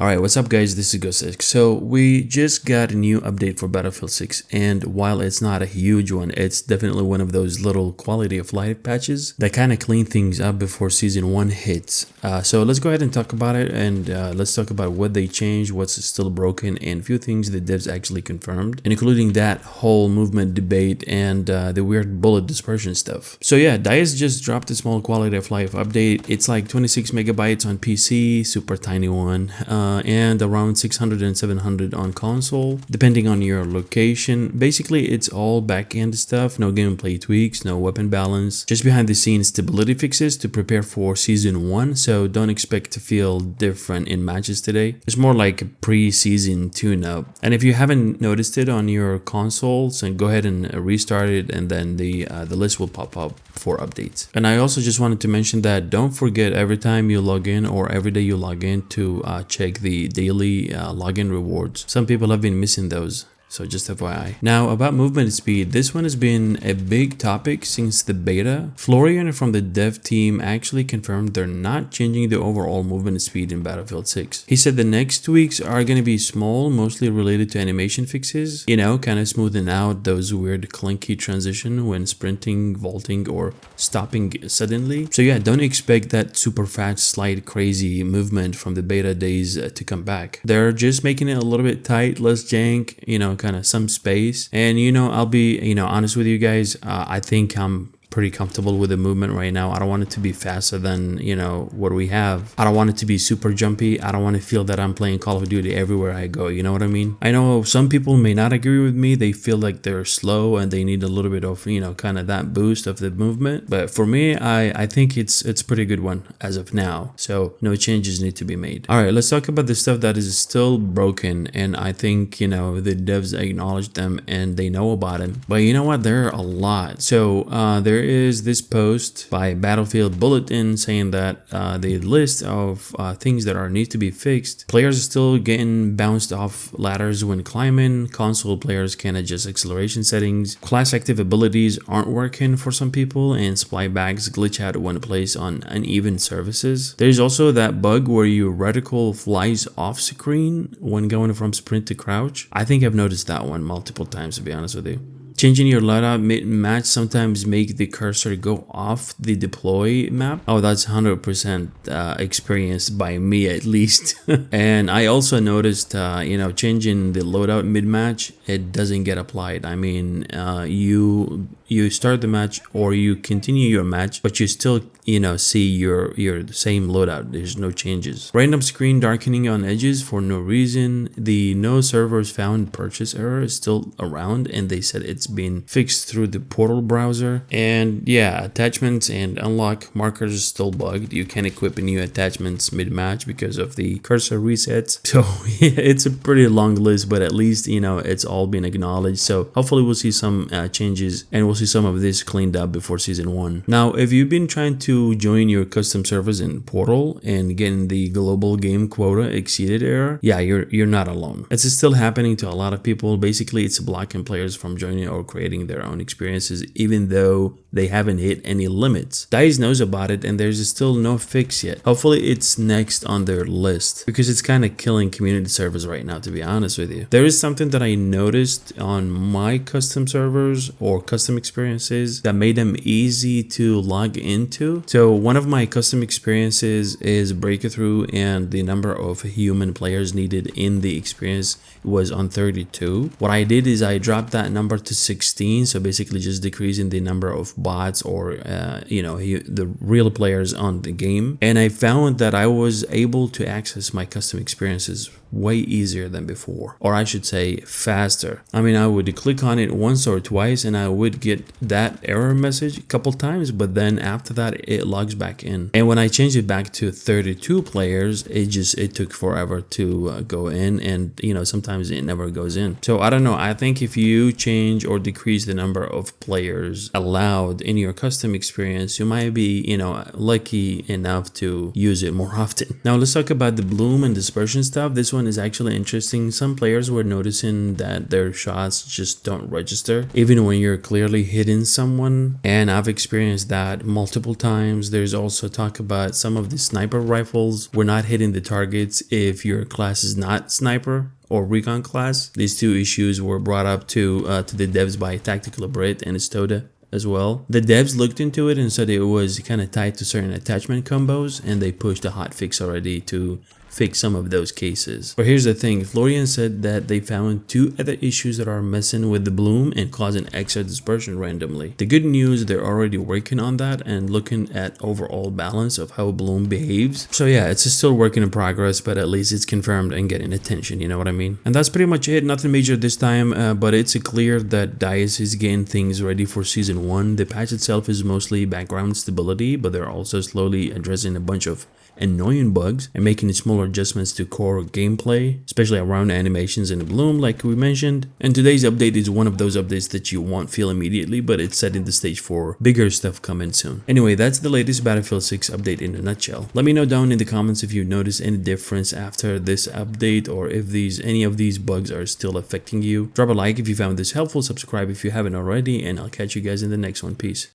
Alright, what's up guys, this is Ghost6. So we just got a new update for Battlefield 6, and while it's not a huge one, it's definitely one of those little quality of life patches that kind of clean things up before Season 1 hits. So let's go ahead and talk about it, and let's talk about what they changed, what's still broken, and a few things the devs actually confirmed, including that whole movement debate and the weird bullet dispersion stuff. So yeah, DICE just dropped a small quality of life update. It's like 26 megabytes on PC, super tiny one. And around 600 and 700 on console, depending on your location. Basically, it's all back-end stuff, no gameplay tweaks, no weapon balance, just behind-the-scenes stability fixes to prepare for Season 1, so don't expect to feel different in matches today. It's more like a pre-season tune-up. And if you haven't noticed it on your consoles, then go ahead and restart it, and then the list will pop up for updates. And I also just wanted to mention that don't forget every time you log in or every day you log in to check the daily login rewards. Some people have been missing those. So just FYI. Now about movement speed, this one has been a big topic since the beta. Florian from the dev team actually confirmed they're not changing the overall movement speed in Battlefield 6. He said the next tweaks are going to be small, mostly related to animation fixes, you know, kind of smoothing out those weird clunky transition when sprinting, vaulting, or stopping suddenly. So yeah, don't expect that super fast slide crazy movement from the beta days to come back. They're just making it a little bit tight, less jank, you know, kind of some space. And you know, I'll be honest with you guys, I think I'm pretty comfortable with the movement right now. I don't want it to be faster than what we have. I don't want it to be super jumpy. I don't want to feel that I'm playing Call of Duty everywhere I go, you know what I mean? I know some people may not agree with me. They feel like they're slow and they need a little bit of kind of that boost of the movement, but for me, I think it's a pretty good one as of now, so no changes need to be made. All right, let's talk about the stuff that is still broken, and I think the devs acknowledge them and they know about it, but you know what, there are a lot. So there is this post by Battlefield Bulletin saying that the list of things that need to be fixed. Players are still getting bounced off ladders when climbing. Console players can adjust acceleration settings. Class active abilities aren't working for some people, and supply bags glitch out when placed on uneven surfaces. There's also that bug where your reticle flies off screen when going from sprint to crouch. I think I've noticed that one multiple times, to be honest with you. Changing your loadout mid-match sometimes make the cursor go off the deploy map. Oh, that's 100% experienced by me at least. And I also noticed, changing the loadout mid-match, it doesn't get applied. I mean, you start the match or you continue your match, but you still see your same loadout. There's no changes. Random screen darkening on edges for no reason. The no servers found purchase error is still around, and they said it's been fixed through the Portal browser. And yeah, attachments and unlock markers is still bugged. You can't equip new attachments mid-match because of the cursor resets. So it's a pretty long list, but at least it's all been acknowledged. So hopefully we'll see some changes, and we'll see some of this cleaned up before Season 1. Now, if you've been trying to join your custom servers in Portal and getting the global game quota exceeded error, yeah, you're not alone. It's still happening to a lot of people. Basically, it's blocking players from joining or creating their own experiences, even though they haven't hit any limits. DICE knows about it, and there's still no fix yet. Hopefully, it's next on their list, because it's kind of killing community servers right now, to be honest with you. There is something that I noticed on my custom servers or custom experiences that made them easy to log into. So one of my custom experiences is Breakthrough, and the number of human players needed in the experience was on 32. What I did is I dropped that number to 16, so basically just decreasing the number of bots or the real players on the game. And I found that I was able to access my custom experiences way easier than before, or I should say faster. I mean, I would click on it once or twice and I would get that error message a couple times, but then after that it logs back in. And when I changed it back to 32 players, it took forever to go in, and sometimes it never goes in. So I don't know, I think if you change or decrease the number of players allowed in your custom experience, you might be lucky enough to use it more often. Now let's talk about the bloom and dispersion stuff. This one one is actually interesting. Some players were noticing that their shots just don't register, even when you're clearly hitting someone, and I've experienced that multiple times. There's also talk about some of the sniper rifles were not hitting the targets if your class is not sniper or recon class. These two issues were brought up to the devs by Tactical Brit and Stoda as well. The devs looked into it and said it was kind of tied to certain attachment combos, and they pushed a hotfix already to fix some of those cases. But here's the thing, Florian said that they found 2 other issues that are messing with the bloom and causing extra dispersion randomly. The good news, they're already working on that and looking at overall balance of how bloom behaves. So yeah, it's still work in progress, but at least it's confirmed and getting attention, you know what I mean? And that's pretty much it, nothing major this time, but it's clear that DICE is getting things ready for Season 1. The patch itself is mostly background stability, but they're also slowly addressing a bunch of annoying bugs and making smaller adjustments to core gameplay, especially around animations in the bloom like we mentioned. And today's update is one of those updates that you won't feel immediately, but it's setting the stage for bigger stuff coming soon. Anyway, that's the latest Battlefield 6 update in a nutshell. Let me know down in the comments if you notice any difference after this update, or if any of these bugs are still affecting you. Drop a like if you found this helpful, subscribe if you haven't already, and I'll catch you guys in the next one. Peace.